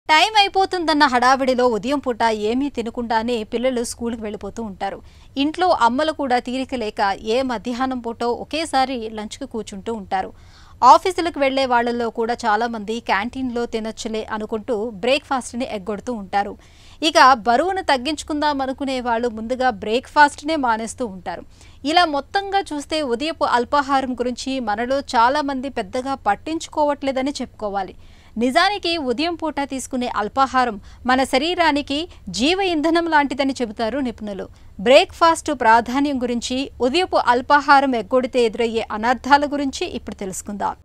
Time అయిపోతుందన్న హడావిడిలో ఉదయం పూట ఏమీ తినకుండానే పిల్లలు స్కూల్కి వెళ్ళిపోతూ ఉంటారు. ఇంట్లో అమ్మలు కూడా తీరిక లేక ఏ మధ్యాహ్నం పూటో ఒకేసారి లంచ్కి కూర్చుంటూ ఉంటారు. ఆఫీసులకు వెళ్లే వాళ్లలో కూడా చాలామంది క్యాంటీన్లో తినొచ్చులే అనుకుంటూ బ్రేక్ఫాస్ట్ని ఎగ్గొడుతూ ఉంటారు. ఇక బరువును తగ్గించుకుందాం అనుకునే వాళ్ళు ముందుగా బ్రేక్ఫాస్ట్నే మానేస్తూ ఉంటారు. ఇలా మొత్తంగా చూస్తే ఉదయపు అల్పాహారం గురించి మనలో చాలామంది పెద్దగా పట్టించుకోవట్లేదని చెప్పుకోవాలి. నిజానికి ఉదయం పూట తీసుకునే అల్పాహారం మన శరీరానికి జీవ ఇంధనం లాంటిదని చెబుతారు నిపుణులు. బ్రేక్ఫాస్ట్ ప్రాధాన్యం గురించి, ఉదయపు అల్పాహారం ఎగ్గొడితే ఎదురయ్యే అనర్థాల గురించి ఇప్పుడు తెలుసుకుందాం.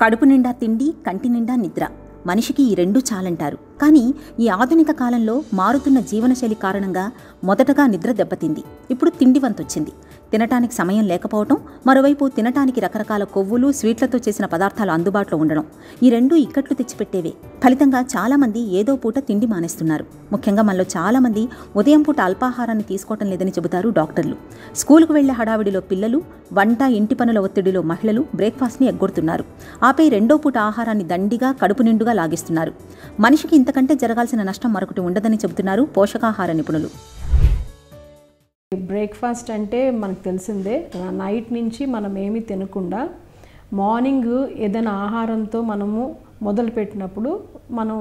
కడుపు నిండా తిండి, కంటి నిండా నిద్ర. మనిషికి ఈ రెండు చాలంటారు. కానీ ఈ ఆధునిక కాలంలో మారుతున్న జీవనశైలి కారణంగా మొదటగా నిద్ర దెబ్బతింది. ఇప్పుడు తిండి వంతొచ్చింది. తినటానికి సమయం లేకపోవటం, మరోవైపు తినటానికి రకరకాల కొవ్వులు, స్వీట్లతో చేసిన పదార్థాలు అందుబాటులో ఉండడం, ఈ రెండు ఇక్కట్లు తెచ్చిపెట్టేవే. ఫలితంగా చాలామంది ఏదో పూట తిండి మానేస్తున్నారు. ముఖ్యంగా మనలో చాలామంది ఉదయం పూట అల్పాహారాన్ని తీసుకోవటం లేదని చెబుతారు డాక్టర్లు. స్కూలుకు వెళ్లే హడావిడిలో పిల్లలు, వంట, ఇంటి పనుల ఒత్తిడిలో మహిళలు బ్రేక్ఫాస్ట్ని ఎగ్గొడుతున్నారు. ఆపై రెండో పూట ఆహారాన్ని దండిగా, కడుపు నిండుగా లాగిస్తున్నారు. మనిషికి ఇంతకంటే జరగాల్సిన నష్టం మరొకటి ఉండదని చెబుతున్నారు పోషకాహార నిపుణులు. బ్రేక్ఫాస్ట్ అంటే మనకు తెలిసిందే. నైట్ నుంచి మనం ఏమీ తినకుండా మార్నింగ్ ఏదైనా ఆహారంతో మనము మొదలుపెట్టినప్పుడు మనం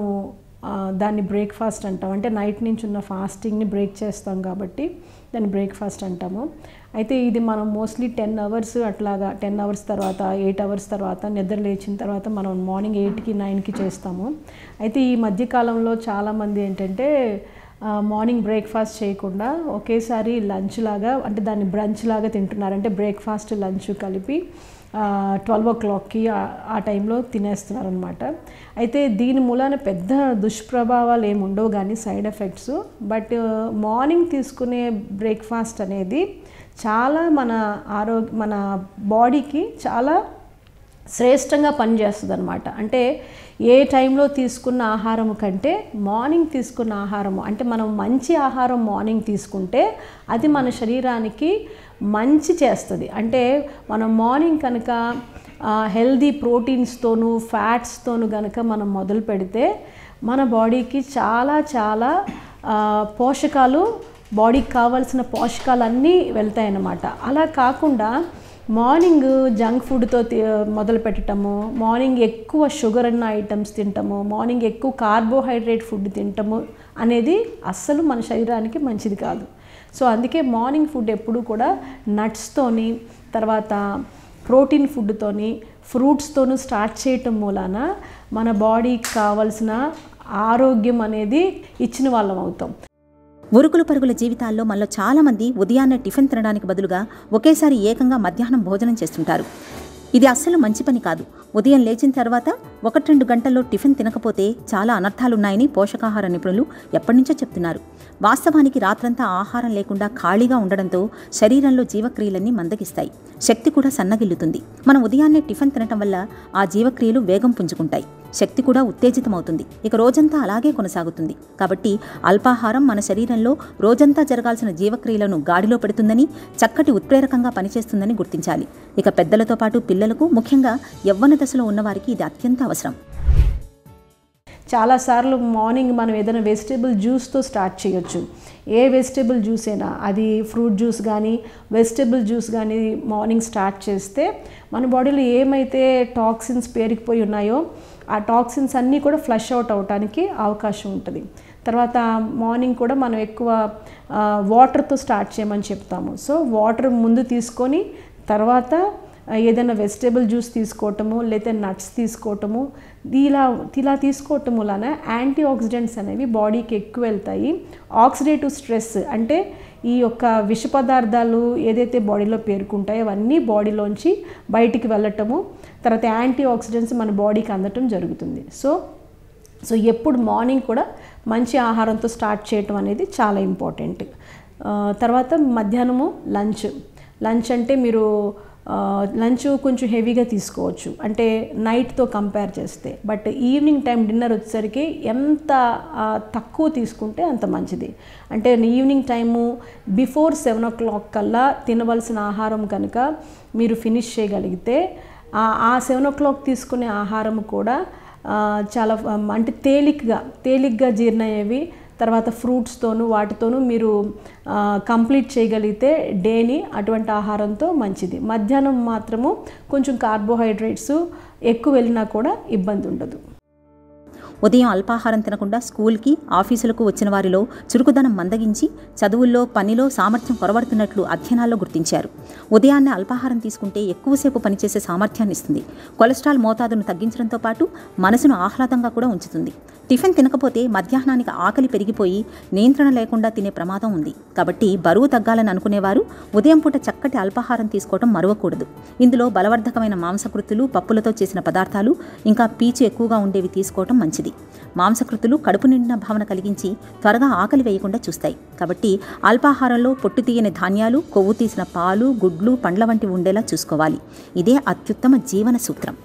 దాన్ని బ్రేక్ఫాస్ట్ అంటాం. అంటే నైట్ నుంచి ఉన్న ఫాస్టింగ్ని బ్రేక్ చేస్తాం కాబట్టి దాన్ని బ్రేక్ఫాస్ట్ అంటాము. అయితే ఇది మనం మోస్ట్లీ 10 అవర్స్ అట్లాగా 10 అవర్స్ తర్వాత 8 అవర్స్ తర్వాత నిద్ర లేచిన తర్వాత మనం మార్నింగ్ 8కి 9కి చేస్తాము. అయితే ఈ మధ్యకాలంలో చాలామంది ఏంటంటే మార్నింగ్ బ్రేక్ఫాస్ట్ చేయకుండా ఒకేసారి లంచ్ లాగా, అంటే దాన్ని బ్రంచ్ లాగా తింటున్నారు. అంటే బ్రేక్ఫాస్ట్ లంచ్ కలిపి 12 o'clockకి ఆ టైంలో తినేస్తున్నారు అనమాట. అయితే దీని మూలాన పెద్ద దుష్ప్రభావాలు ఏమి ఉండవు కానీ సైడ్ ఎఫెక్ట్స్. బట్ మార్నింగ్ తీసుకునే బ్రేక్ఫాస్ట్ అనేది చాలా మన బాడీకి చాలా శ్రేష్టంగా పనిచేస్తుంది అనమాట. అంటే ఏ టైంలో తీసుకున్న ఆహారం కంటే మార్నింగ్ తీసుకున్న ఆహారము, అంటే మనం మంచి ఆహారం మార్నింగ్ తీసుకుంటే అది మన శరీరానికి మంచి చేస్తుంది. అంటే మనం మార్నింగ్ కనుక హెల్దీ ప్రోటీన్స్తోనూ ఫ్యాట్స్తోనూ కనుక మనం మొదలు పెడితే మన బాడీకి చాలా చాలా పోషకాలు, బాడీకి కావాల్సిన పోషకాలన్నీ వెళ్తాయన్నమాట. అలా కాకుండా మార్నింగ్ జంక్ ఫుడ్తో మొదలు పెట్టడము, మార్నింగ్ ఎక్కువ షుగర్ ఉన్న ఐటమ్స్ తింటాము, మార్నింగ్ ఎక్కువ కార్బోహైడ్రేట్ ఫుడ్ తింటాము అనేది అస్సలు మన శరీరానికి మంచిది కాదు. సో అందుకే మార్నింగ్ ఫుడ్ ఎప్పుడు కూడా నట్స్తోని, తర్వాత ప్రోటీన్ ఫుడ్తోని, ఫ్రూట్స్తోనూ స్టార్ట్ చేయటం మూలాన మన బాడీకి కావాల్సిన ఆరోగ్యం అనేది ఇచ్చిన వాళ్ళం అవుతాం. ఉరుకులు పరుగుల జీవితాల్లో మనలో చాలామంది ఉదయాన్నే టిఫిన్ తినడానికి బదులుగా ఒకేసారి ఏకంగా మధ్యాహ్నం భోజనం చేస్తుంటారు. ఇది అస్సలు మంచి పని కాదు. ఉదయం లేచిన తర్వాత 1-2 గంటల్లో టిఫిన్ తినకపోతే చాలా అనర్థాలున్నాయని పోషకాహార నిపుణులు ఎప్పటినుంచో చెప్తున్నారు. వాస్తవానికి రాత్రంతా ఆహారం లేకుండా ఖాళీగా ఉండడంతో శరీరంలో జీవక్రియలన్నీ మందగిస్తాయి, శక్తి కూడా సన్నగిల్లుతుంది. మనం ఉదయాన్నే టిఫిన్ తినటం వల్ల ఆ జీవక్రియలు వేగం పుంజుకుంటాయి, శక్తి కూడా ఉత్తేజితమవుతుంది. ఇక రోజంతా అలాగే కొనసాగుతుంది. కాబట్టి అల్పాహారం మన శరీరంలో రోజంతా జరగాల్సిన జీవక్రియలను గాడిలో పెడుతుందని, చక్కటి ఉత్ప్రేరకంగా పనిచేస్తుందని గుర్తించాలి. ఇక పెద్దలతో పాటు పిల్లలకు, ముఖ్యంగా యవ్వన దశలో ఉన్నవారికి ఇది అత్యంత అవసరం. చాలాసార్లు మార్నింగ్ మనం ఏదైనా వెజిటేబుల్ జ్యూస్తో స్టార్ట్ చేయొచ్చు. ఏ వెజిటేబుల్ జ్యూస్ అయినా, అది ఫ్రూట్ జ్యూస్ కానీ వెజిటేబుల్ జ్యూస్ కానీ మార్నింగ్ స్టార్ట్ చేస్తే మన బాడీలో ఏమైతే టాక్సిన్స్ పేరుకుపోయి ఉన్నాయో ఆ టాక్సిన్స్ అన్నీ కూడా ఫ్లష్ అవుట్ అవడానికి అవకాశం ఉంటుంది. తర్వాత మార్నింగ్ కూడా మనం ఎక్కువ వాటర్తో స్టార్ట్ చేయమని చెప్తాము. సో వాటర్ ముందు తీసుకొని తర్వాత ఏదైనా వెజిటేబుల్ జ్యూస్ తీసుకోవటము, లేదా నట్స్ తీసుకోవటము, ఇలా తీసుకోవటం వలన యాంటీ ఆక్సిడెంట్స్ అనేవి బాడీకి ఎక్కువ వెళ్తాయి. ఆక్సిడేటివ్ స్ట్రెస్ అంటే ఈ యొక్క విష పదార్థాలు ఏదైతే బాడీలో పేరుకుంటాయో అవన్నీ బాడీలోంచి బయటికి వెళ్ళటము, తర్వాత యాంటీ ఆక్సిడెంట్స్ మన బాడీకి అందటం జరుగుతుంది. సో ఎప్పుడు మార్నింగ్ కూడా మంచి ఆహారంతో స్టార్ట్ చేయటం అనేది చాలా ఇంపార్టెంట్. తర్వాత మధ్యాహ్నము లంచ్ అంటే మీరు లంచ్ కొంచెం హెవీగా తీసుకోవచ్చు, అంటే నైట్తో కంపేర్ చేస్తే. బట్ ఈవినింగ్ టైం డిన్నర్ వచ్చేసరికి ఎంత తక్కువ తీసుకుంటే అంత మంచిది. అంటే ఈవినింగ్ టైము బిఫోర్ 7 o'clock కల్లా తినవలసిన ఆహారం కనుక మీరు ఫినిష్ చేయగలిగితే ఆ 7 o'clock తీసుకునే ఆహారం కూడా చాలా అంటే తేలిగ్గా జీర్ణమయ్యేవి. తర్వాత ఫ్రూట్స్తోనూ వాటితోనూ మీరు కంప్లీట్ చేయగలిగితే డేని అటువంటి ఆహారంతో మంచిది. మధ్యాహ్నం మాత్రము కొంచెం కార్బోహైడ్రేట్స్ ఎక్కువ వెళ్ళినా కూడా ఇబ్బంది ఉండదు. ఉదయం అల్పాహారం తినకుండా స్కూల్కి, ఆఫీసులకు వచ్చిన వారిలో చురుకుదనం మందగించి చదువుల్లో, పనిలో సామర్థ్యం కొరబడుతున్నట్లు అధ్యయనాల్లో గుర్తించారు. ఉదయాన్నే అల్పాహారం తీసుకుంటే ఎక్కువసేపు పనిచేసే సామర్థ్యాన్ని ఇస్తుంది. కొలెస్ట్రాల్ మోతాదును తగ్గించడంతో పాటు మనసును ఆహ్లాదంగా కూడా ఉంచుతుంది. టిఫిన్ తినకపోతే మధ్యాహ్నానికి ఆకలి పెరిగిపోయి నియంత్రణ లేకుండా తినే ప్రమాదం ఉంది. కాబట్టి బరువు తగ్గాలని అనుకునేవారు ఉదయం పూట చక్కటి అల్పాహారం తీసుకోవడం మరవకూడదు. ఇందులో బలవర్ధకమైన మాంసకృతులు, పప్పులతో చేసిన పదార్థాలు, ఇంకా పీచు ఎక్కువగా ఉండేవి తీసుకోవడం మంచిది. మాంసకృతులు కడుపు నిండిన భావన కలిగించి త్వరగా ఆకలి వేయకుండా చూస్తాయి. కాబట్టి అల్పాహారంలో పొట్టు తీయని ధాన్యాలు, కొవ్వు తీసిన పాలు, గుడ్లు, పండ్ల వంటివి ఉండేలా చూసుకోవాలి. ఇదే అత్యుత్తమ జీవన సూత్రం.